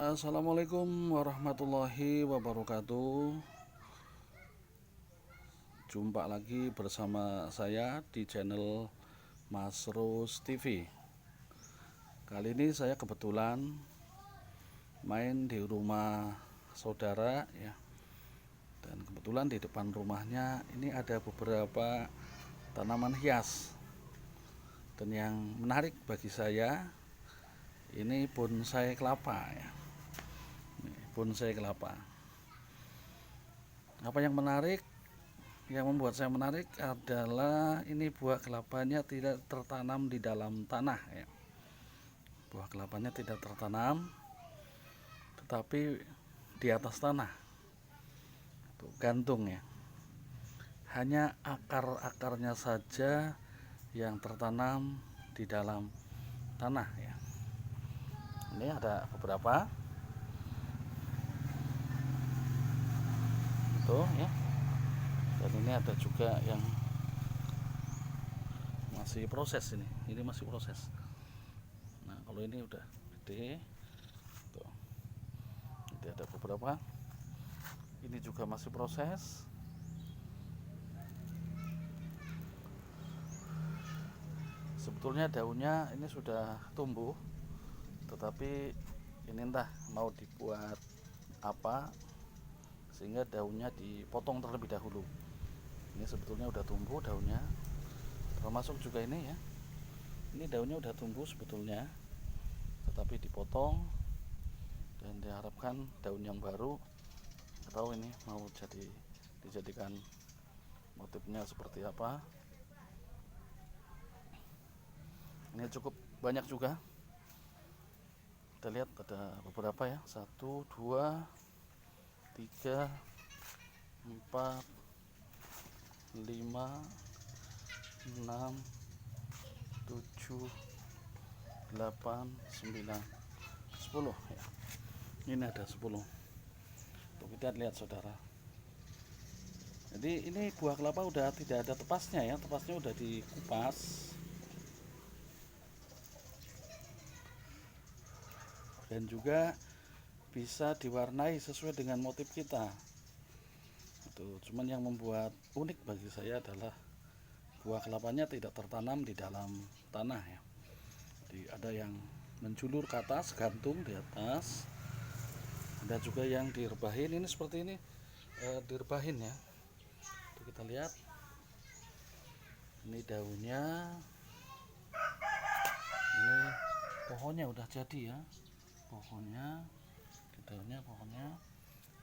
Assalamualaikum warahmatullahi wabarakatuh. Jumpa lagi bersama saya di channel Mas Rus TV. Kali ini saya kebetulan main di rumah saudara ya. Dan kebetulan di depan rumahnya ini ada beberapa tanaman hias. Dan yang menarik bagi saya ini bonsai kelapa ya. Bonsai kelapa. Apa yang menarik? Yang membuat saya menarik adalah ini buah kelapanya tidak tertanam di dalam tanah ya. Buah kelapanya tidak tertanam, tetapi di atas tanah. Tuh, gantung ya. Hanya akar-akarnya saja yang tertanam di dalam tanah ya. Ini ada beberapa. Tuh ya. Dan ini ada juga yang masih proses ini masih proses. Nah kalau ini udah gede tuh. Ini ada beberapa, ini juga masih proses. Sebetulnya daunnya ini sudah tumbuh, tetapi ini entah mau dibuat apa sehingga daunnya dipotong terlebih dahulu. Ini sebetulnya udah tumbuh daunnya, termasuk juga ini ya, ini daunnya udah tumbuh sebetulnya, tetapi dipotong dan diharapkan daun yang baru atau ini mau dijadikan motifnya seperti apa. Ini cukup banyak juga, kita lihat ada beberapa ya, 1, 2, 3, 4, 5, 6, 7, 8, 9, 10 ya. Ini ada 10. Tuh, kita lihat saudara. Jadi ini buah kelapa udah tidak ada tepasnya ya, tepasnya udah dikupas. Dan juga bisa diwarnai sesuai dengan motif kita. Itu cuman yang membuat unik bagi saya adalah buah kelapanya tidak tertanam di dalam tanah ya. Jadi ada yang menjulur ke atas, gantung di atas. Ada juga yang direbahin, ini seperti ini direbahin ya. Itu kita lihat. Ini daunnya. Ini pohonnya udah jadi ya. Pohonnya, daunnya, pohonnya,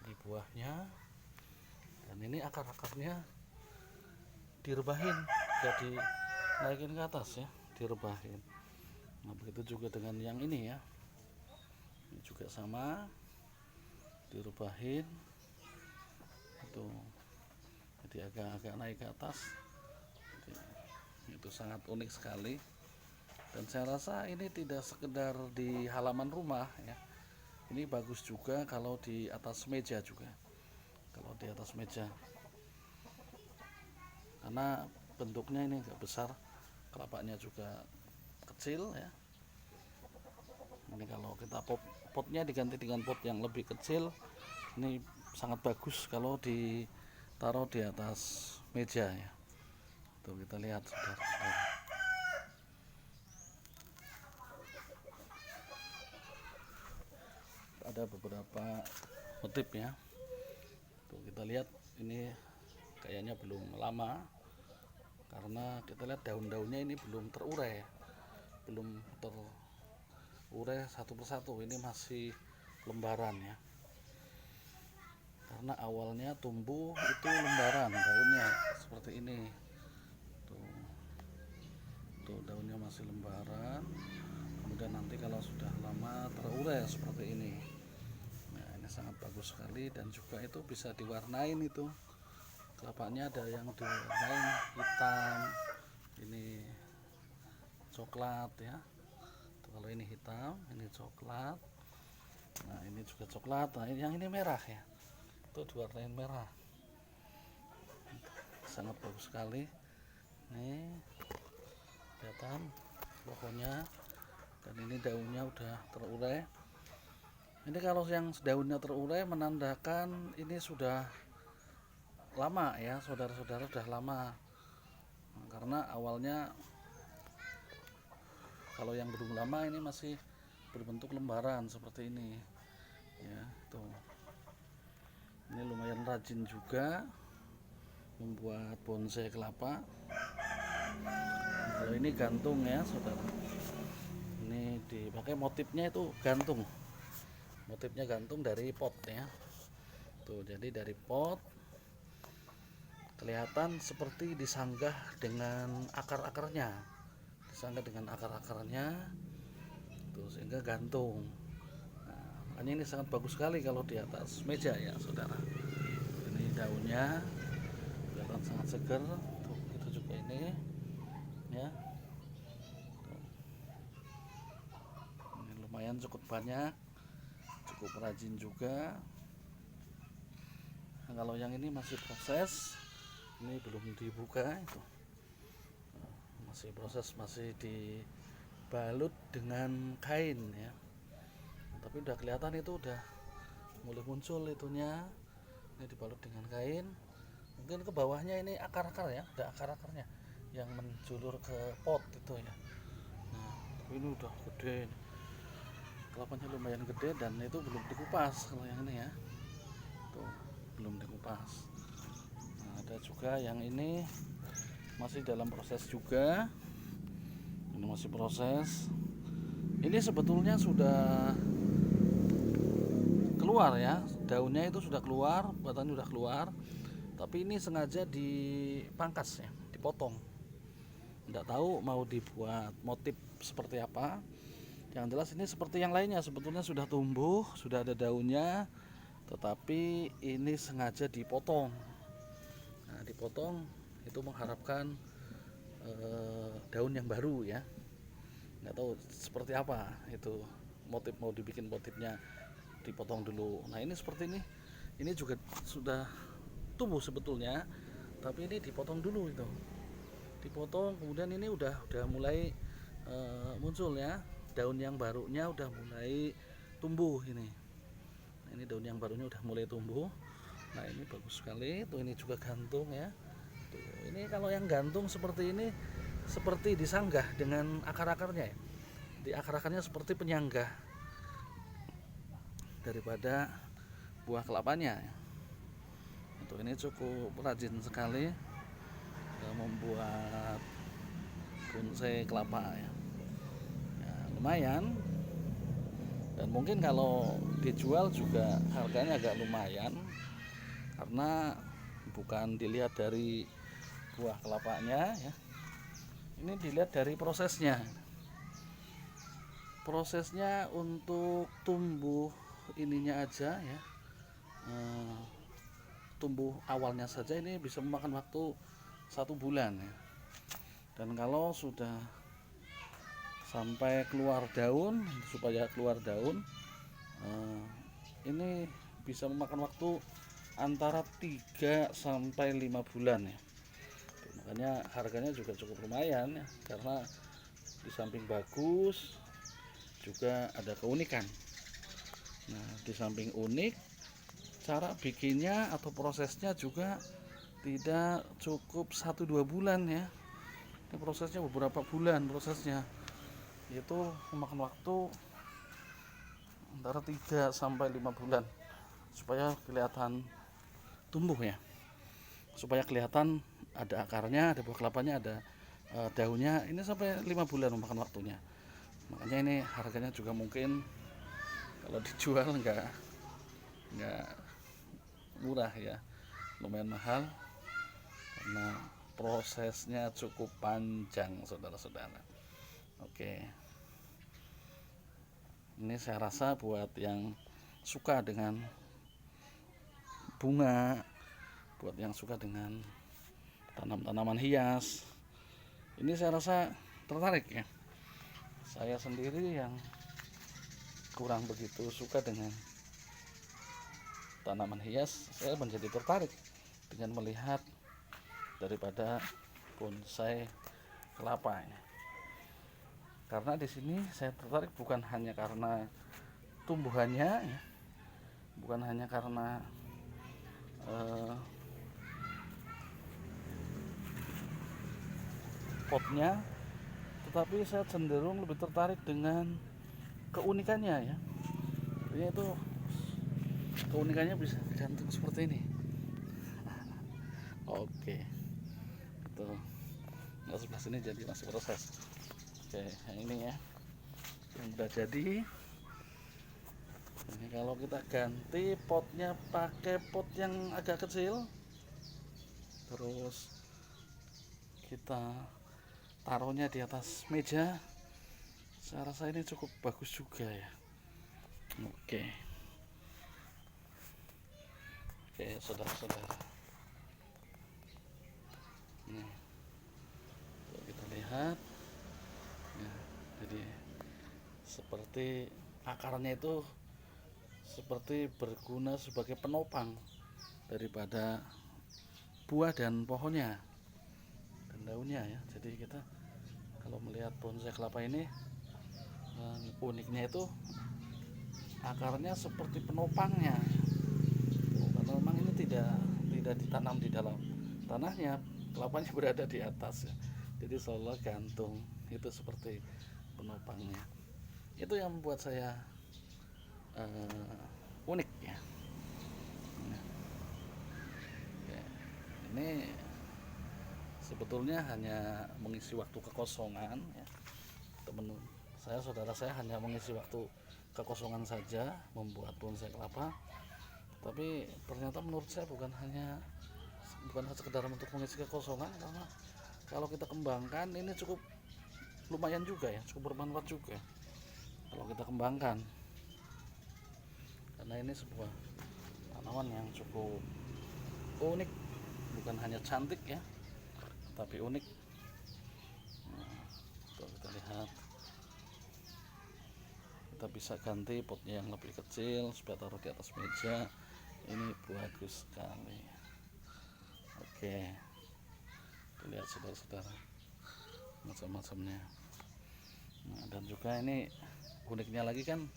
di buahnya, dan ini akar-akarnya direbahin, jadi naikin ke atas ya, direbahin. Nah begitu juga dengan yang ini ya, ini juga sama, direbahin, itu jadi agak-agak naik ke atas. Jadi, itu sangat unik sekali. Dan saya rasa ini tidak sekedar di halaman rumah ya, ini bagus juga kalau di atas meja juga, kalau di atas meja, karena bentuknya ini enggak besar, kelapanya juga kecil ya. Ini kalau kita potnya diganti dengan pot yang lebih kecil, ini sangat bagus kalau ditaruh di atas meja ya. Tuh kita lihat saudara-saudara. Ada beberapa motif ya. Tuh kita lihat ini kayaknya belum lama, karena kita lihat daun-daunnya ini belum terurai ya. Belum terurai satu persatu, ini masih lembaran ya. Karena awalnya tumbuh itu lembaran daunnya seperti ini. Tuh daunnya masih lembaran. Kemudian nanti kalau sudah lama terurai seperti ini. Nah, ini sangat bagus sekali, dan juga itu bisa diwarnain itu. Kelapanya ada yang diwarnain hitam, ini coklat ya. Tuh, kalau ini hitam, ini coklat. Nah, ini juga coklat. Nah, yang ini merah ya. Itu diwarnain merah. Sangat bagus sekali. Nih, kelihatan pohonnya, dan ini daunnya udah terurai. Ini kalau yang daunnya terurai menandakan ini sudah lama ya, saudara-saudara, sudah lama. Karena awalnya kalau yang belum lama ini masih berbentuk lembaran seperti ini ya. Tuh, ini lumayan rajin juga membuat bonsai kelapa. Kalau ini gantung ya saudara, ini dipakai motifnya itu gantung, motifnya gantung dari pot ya. Tuh, jadi dari pot kelihatan seperti disanggah dengan akar-akarnya, disanggah dengan akar-akarnya tuh, sehingga gantung. Nah, makanya ini sangat bagus sekali kalau di atas meja ya saudara. Ini daunnya kelihatan sangat segar. Tuh, itu juga ini ya. Tuh. Ini lumayan cukup banyak, cukup rajin juga. Nah, kalau yang ini masih proses, ini belum dibuka itu, masih proses, masih dibalut dengan kain ya. Tapi udah kelihatan itu udah mulai muncul itunya. Ini dibalut dengan kain. Mungkin ke bawahnya ini akar-akar ya, ada akar-akarnya yang menjulur ke pot itu ya. Nah, tapi ini udah gede, kelapanya lumayan gede dan itu belum dikupas. Kalau yang ini ya, tuh belum dikupas. Nah, ada juga yang ini masih dalam proses juga. Ini masih proses. Ini sebetulnya sudah keluar ya, daunnya itu sudah keluar, batangnya sudah keluar, tapi ini sengaja dipangkas ya, dipotong. Tidak tahu mau dibuat motif seperti apa. Yang jelas ini seperti yang lainnya, sebetulnya sudah tumbuh, sudah ada daunnya, tetapi ini sengaja dipotong. Nah, dipotong itu mengharapkan daun yang baru ya. Nggak tahu seperti apa itu motif, mau dibikin motifnya dipotong dulu. Nah, ini seperti ini juga sudah tumbuh sebetulnya, tapi ini dipotong dulu itu, dipotong, kemudian ini udah mulai muncul ya, daun yang barunya udah mulai tumbuh ini. Nah, ini daun yang barunya udah mulai tumbuh. Nah, ini bagus sekali. Tuh, ini juga gantung ya. Tuh, ini kalau yang gantung seperti ini seperti disanggah dengan akar-akarnya ya. Di akar-akarnya seperti penyanggah daripada buah kelapanya ya. Untuk ini cukup rajin sekali membuat bonsai kelapa ya. Ya, lumayan. Dan mungkin kalau dijual juga harganya agak lumayan, karena bukan dilihat dari buah kelapanya ya. Ini dilihat dari prosesnya. Prosesnya untuk tumbuh ininya aja ya. Tumbuh awalnya saja ini bisa memakan waktu 1 bulan ya. Dan kalau sudah sampai keluar daun, supaya keluar daun, ini bisa memakan waktu antara 3 sampai 5 bulan ya. Makanya harganya juga cukup lumayan ya, karena di samping bagus juga ada keunikan. Nah, di samping unik, cara bikinnya atau prosesnya juga tidak cukup 1-2 bulan ya. Ini prosesnya beberapa bulan prosesnya. Itu memakan waktu antara 3 sampai 5 bulan supaya kelihatan tumbuh ya. Supaya kelihatan ada akarnya, ada buah kelapanya, ada daunnya. Ini sampai 5 bulan memakan waktunya. Makanya ini harganya juga mungkin kalau dijual enggak murah ya, lumayan mahal karena prosesnya cukup panjang saudara-saudara. Oke, ini saya rasa buat yang suka dengan bunga, buat yang suka dengan tanaman hias, ini saya rasa tertarik ya. Saya sendiri yang kurang begitu suka dengan tanaman hias, saya menjadi tertarik dengan melihat daripada bonsai kelapa ya. Karena di sini saya tertarik bukan hanya karena tumbuhannya ya, bukan hanya karena potnya, tetapi saya cenderung lebih tertarik dengan keunikannya ya. Jadi itu keunikannya bisa gantung seperti ini. Oke, itu nggak sebelah sini jadi masih proses. Oke, yang ini ya, yang udah jadi. Ini kalau kita ganti potnya pakai pot yang agak kecil, terus kita taruhnya di atas meja, saya rasa ini cukup bagus juga ya. Oke, oke saudara-saudara, nih kita lihat ya, jadi seperti akarnya itu seperti berguna sebagai penopang daripada buah dan pohonnya dan daunnya ya. Jadi kita kalau melihat bonsai kelapa ini, uniknya itu akarnya seperti penopangnya, karena memang ini tidak ditanam di dalam tanahnya, kelapanya berada di atas ya. Jadi seolah gantung itu seperti penopangnya. Itu yang membuat saya unik ya. Ini sebetulnya hanya mengisi waktu kekosongan ya. Teman saya, saudara saya hanya mengisi waktu kekosongan saja membuat bonsai kelapa. Tapi ternyata menurut saya bukan sekedar untuk mengisi kekosongan, karena kalau kita kembangkan ini cukup lumayan juga ya, cukup bermanfaat juga kalau kita kembangkan, karena ini sebuah tanaman yang cukup unik, bukan hanya cantik ya, tapi unik. Nah, kita lihat, kita bisa ganti potnya yang lebih kecil supaya taruh di atas meja. Ini bagus sekali. Oke, lihat saudara-saudara macam-macamnya. Nah, dan juga ini uniknya lagi kan,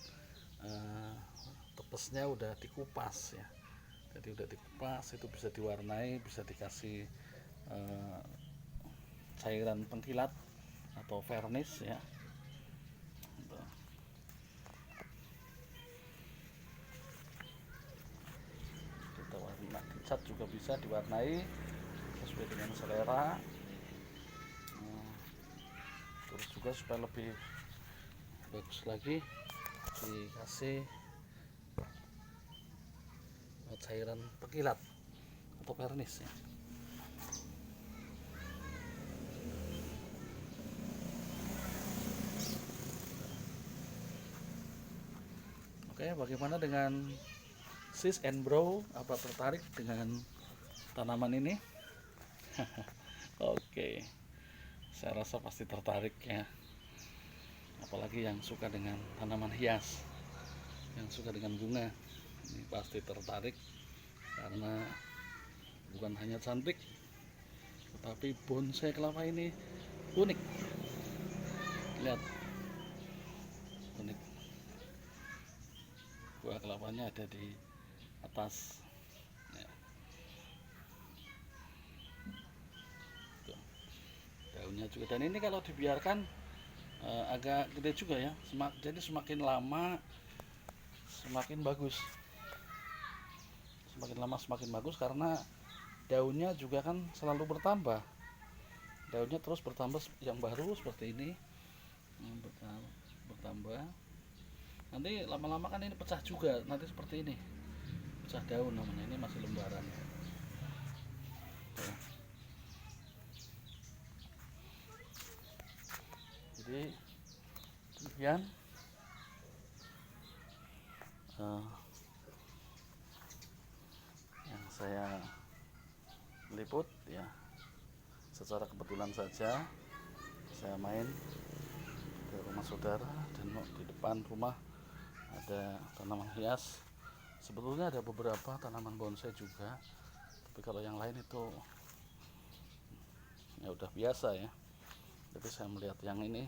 tepesnya udah dikupas ya. Jadi udah dikupas, itu bisa diwarnai, bisa dikasih cairan pengkilat atau vernis ya. Kita warna cat juga bisa diwarnai sesuai dengan selera. Terus juga supaya lebih bagus lagi dikasih cairan pengkilat atau vernis ya. Oke, bagaimana dengan sis and bro? Apa tertarik dengan tanaman ini? Oke, saya rasa pasti tertarik ya. Apalagi yang suka dengan tanaman hias, yang suka dengan bunga, ini pasti tertarik, karena bukan hanya cantik, tetapi bonsai kelapa ini unik. Lihat, unik, buah kelapanya ada di atas ya. Daunnya juga, dan ini kalau dibiarkan agak gede juga ya, jadi semakin lama semakin bagus, semakin lama semakin bagus, karena daunnya juga kan selalu bertambah, daunnya terus bertambah, yang baru seperti ini bertambah. Nanti lama-lama kan ini pecah juga, nanti seperti ini pecah daun namanya, ini masih lembaran. Jadi demikian yang saya liput ya, secara kebetulan saja saya main ke rumah saudara, dan di depan rumah ada tanaman hias. Sebetulnya ada beberapa tanaman bonsai juga, tapi kalau yang lain itu ya udah biasa ya. Tapi saya melihat yang ini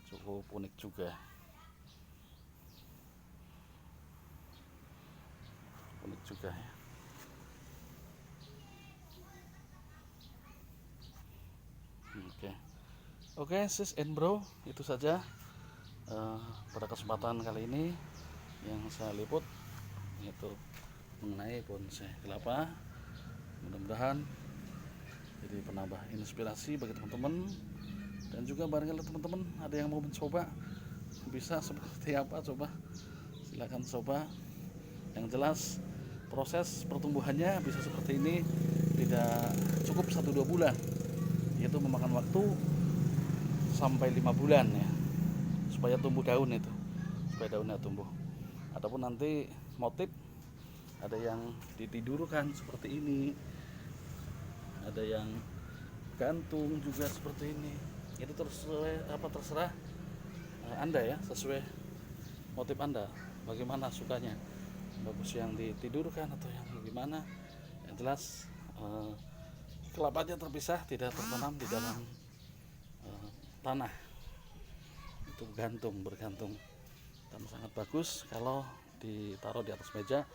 cukup unik juga. juga ya. Oke, sis and bro, itu saja pada kesempatan kali ini yang saya liput, yaitu mengenai bonsai kelapa. Mudah-mudahan jadi penambah inspirasi bagi teman-teman, dan juga barangkali teman-teman ada yang mau mencoba bisa seperti apa, coba silakan coba. Yang jelas proses pertumbuhannya bisa seperti ini, tidak cukup 1-2 bulan, yaitu memakan waktu sampai 5 bulan ya, supaya tumbuh daun itu, supaya daunnya tumbuh. Ataupun nanti motif, ada yang ditidurkan seperti ini, ada yang gantung juga seperti ini. Itu terserah Anda ya, sesuai motif Anda, bagaimana sukanya, bagus yang ditidurkan atau yang gimana. Yang jelas kelapanya terpisah, tidak tertanam di dalam tanah, itu bergantung, dan sangat bagus kalau ditaruh di atas meja.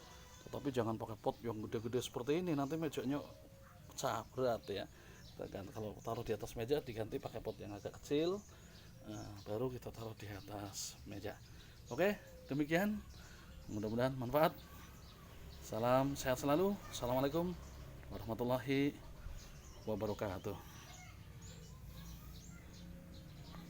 Tetapi jangan pakai pot yang gede-gede seperti ini, nanti mejanya pecah, berat ya. Kalau taruh di atas meja, diganti pakai pot yang agak kecil, baru kita taruh di atas meja. Oke, demikian, mudah-mudahan manfaat. Salam sehat selalu. Assalamualaikum warahmatullahi wabarakatuh.